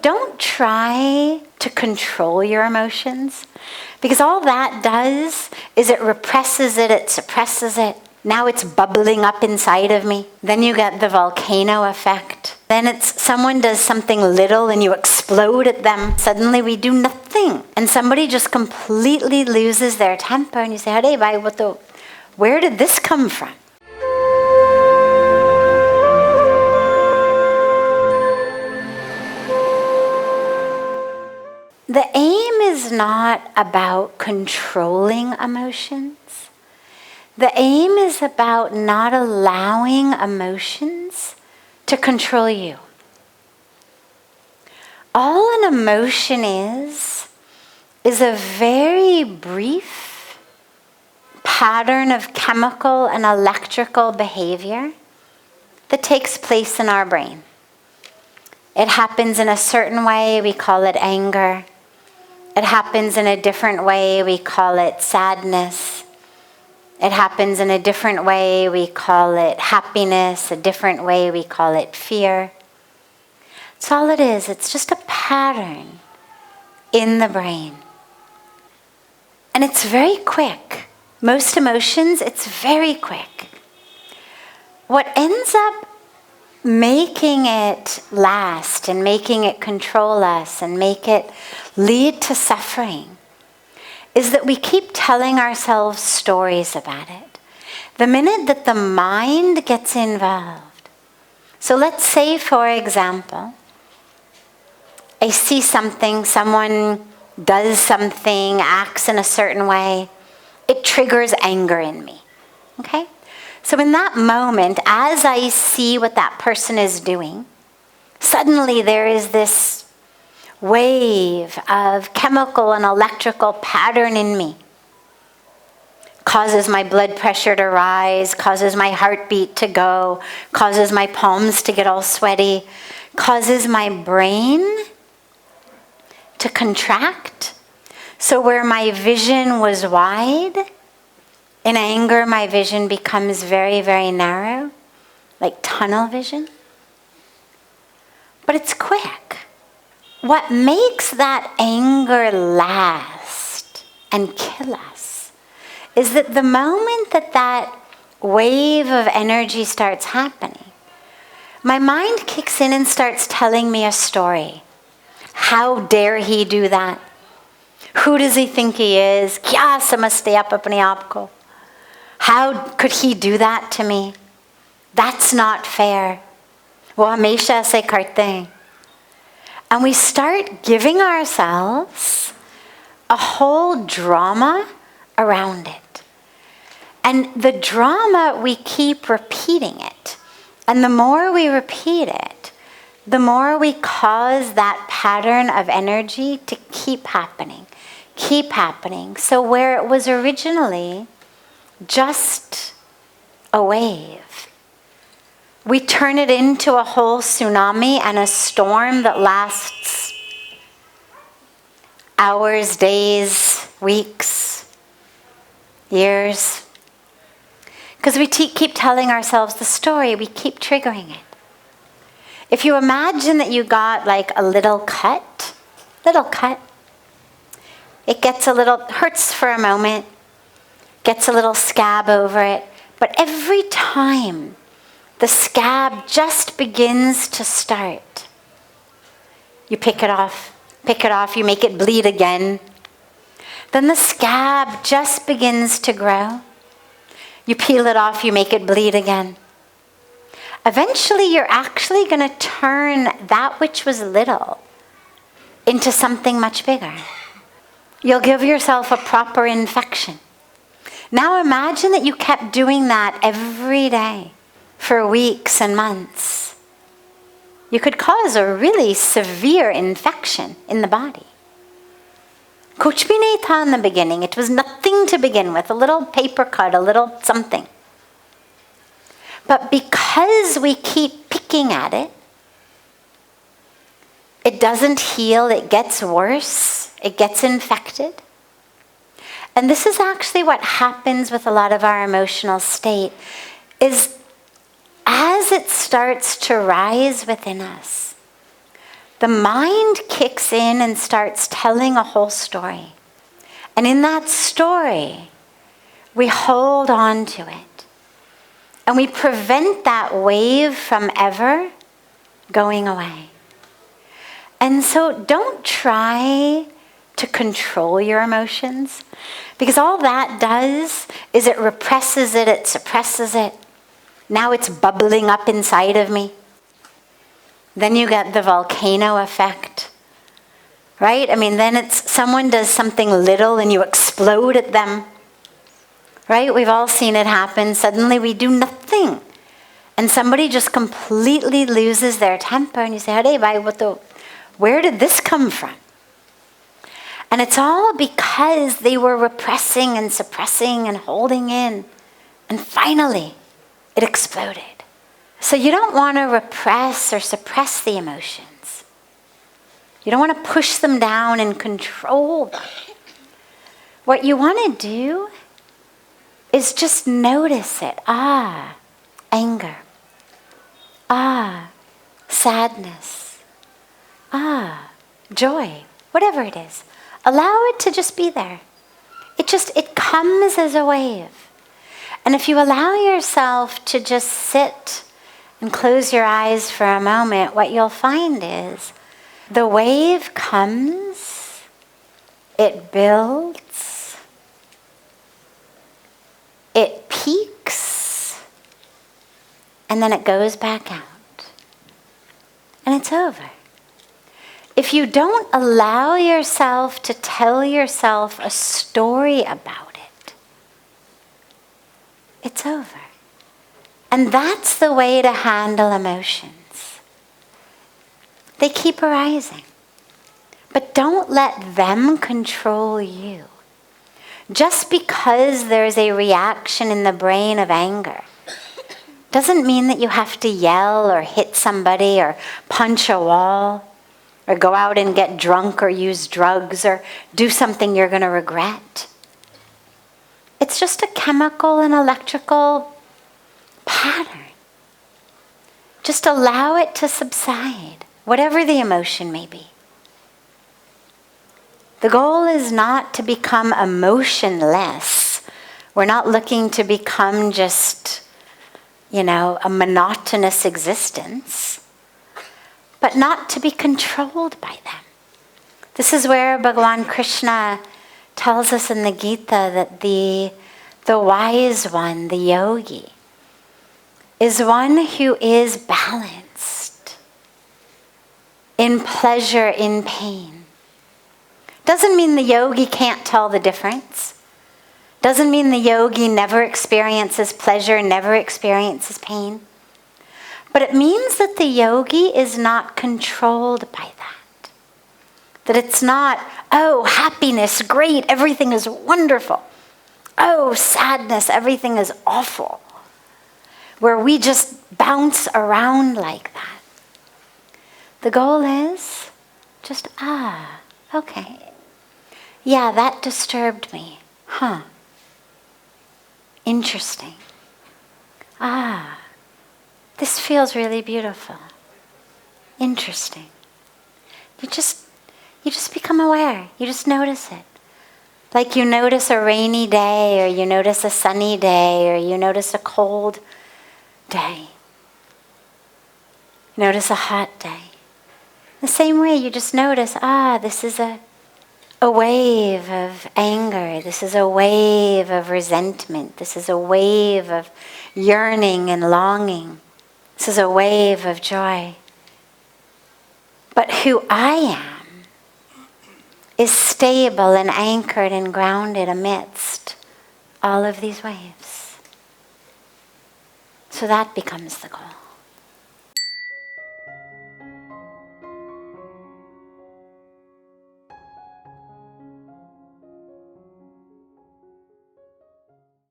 don't try to control your emotions, because all that does is it represses it, it suppresses it. Now it's bubbling up inside of me. Then you get the volcano effect. Then it's someone does something little and you explode at them. Suddenly we do nothing. And somebody just completely loses their temper and you say, "Hare bhai, where did this come from?" The aim is not about controlling emotions. The aim is about not allowing emotions to control you. All an emotion is a very brief pattern of chemical and electrical behavior that takes place in our brain. It happens in a certain way, we call it anger. It happens in a different way, we call it sadness. It happens in a different way, we call it happiness. A different way, we call it fear. That's all it is. It's just a pattern in the brain. And it's very quick. Most emotions, it's very quick. What ends up making it last and making it control us and make it lead to suffering is that we keep telling ourselves stories about it. The minute that the mind gets involved. So let's say, for example, I see something, someone does something, acts in a certain way. It triggers anger in me. Okay? So in that moment, as I see what that person is doing, suddenly there is this wave of chemical and electrical pattern in me. Causes my blood pressure to rise, causes my heartbeat to go, causes my palms to get all sweaty, causes my brain to contract. So where my vision was wide, in anger my vision becomes very, very narrow, like tunnel vision. But it's quick. What makes that anger last and kill us is that the moment that wave of energy starts happening, my mind kicks in and starts telling me a story. How dare he do that? Who does he think he is? Kya samajhte aap apne aap ko? How could he do that to me? That's not fair. Wo hamesha aise karte hain. And we start giving ourselves a whole drama around it. And the drama, we keep repeating it. And the more we repeat it, the more we cause that pattern of energy to keep happening. Keep happening. So where it was originally just a wave, we turn it into a whole tsunami and a storm that lasts hours, days, weeks, years. Because we keep telling ourselves the story, we keep triggering it. If you imagine that you got like a little cut, it gets a little, hurts for a moment, gets a little scab over it, but every time the scab just begins to start, you pick it off, you make it bleed again. Then the scab just begins to grow. You peel it off, you make it bleed again. Eventually, you're actually going to turn that which was little into something much bigger. You'll give yourself a proper infection. Now imagine that you kept doing that every day for weeks and months. You could cause a really severe infection in the body. Kuch bhi nahi tha in the beginning. It was nothing to begin with. A little paper cut, a little something. But because we keep picking at it, it doesn't heal, it gets worse, it gets infected. And this is actually what happens with a lot of our emotional state, is as it starts to rise within us, the mind kicks in and starts telling a whole story. And in that story, we hold on to it. And we prevent that wave from ever going away. And so don't try to control your emotions, because all that does is it represses it, it suppresses it. Now it's bubbling up inside of me. Then you get the volcano effect, right? I mean, then it's someone does something little and you explode at them, right? We've all seen it happen. Suddenly we do nothing. And somebody just completely loses their temper and you say, "Hey, where did this come from?" And it's all because they were repressing and suppressing and holding in. And finally, it exploded. So you don't want to repress or suppress the emotions. You don't want to push them down and control them. What you want to do is just notice it. Anger. Sadness. Joy. Whatever it is. Allow it to just be there. It comes as a wave. And if you allow yourself to just sit and close your eyes for a moment, what you'll find is the wave comes, it builds, it peaks, and then it goes back out. And it's over. If you don't allow yourself to tell yourself a story about it, it's over. And that's the way to handle emotions. They keep arising. But don't let them control you. Just because there's a reaction in the brain of anger doesn't mean that you have to yell or hit somebody or punch a wall, or go out and get drunk or use drugs or do something you're going to regret. It's just a chemical and electrical pattern. Just allow it to subside, whatever the emotion may be. The goal is not to become emotionless. We're not looking to become just, a monotonous existence, but not to be controlled by them. This is where Bhagavan Krishna tells us in the Gita that the wise one, the yogi, is one who is balanced in pleasure, in pain. Doesn't mean the yogi can't tell the difference. Doesn't mean the yogi never experiences pleasure, never experiences pain. But it means that the yogi is not controlled by that. That it's not, happiness, great, everything is wonderful. Sadness, everything is awful. Where we just bounce around like that. The goal is just, okay. Yeah, that disturbed me. Interesting. This feels really beautiful. Interesting. You just become aware. You just notice it. Like you notice a rainy day, or you notice a sunny day, or you notice a cold day. You notice a hot day. The same way you just notice, this is a wave of anger. This is a wave of resentment. This is a wave of yearning and longing. This is a wave of joy. But who I am is stable and anchored and grounded amidst all of these waves. So that becomes the goal.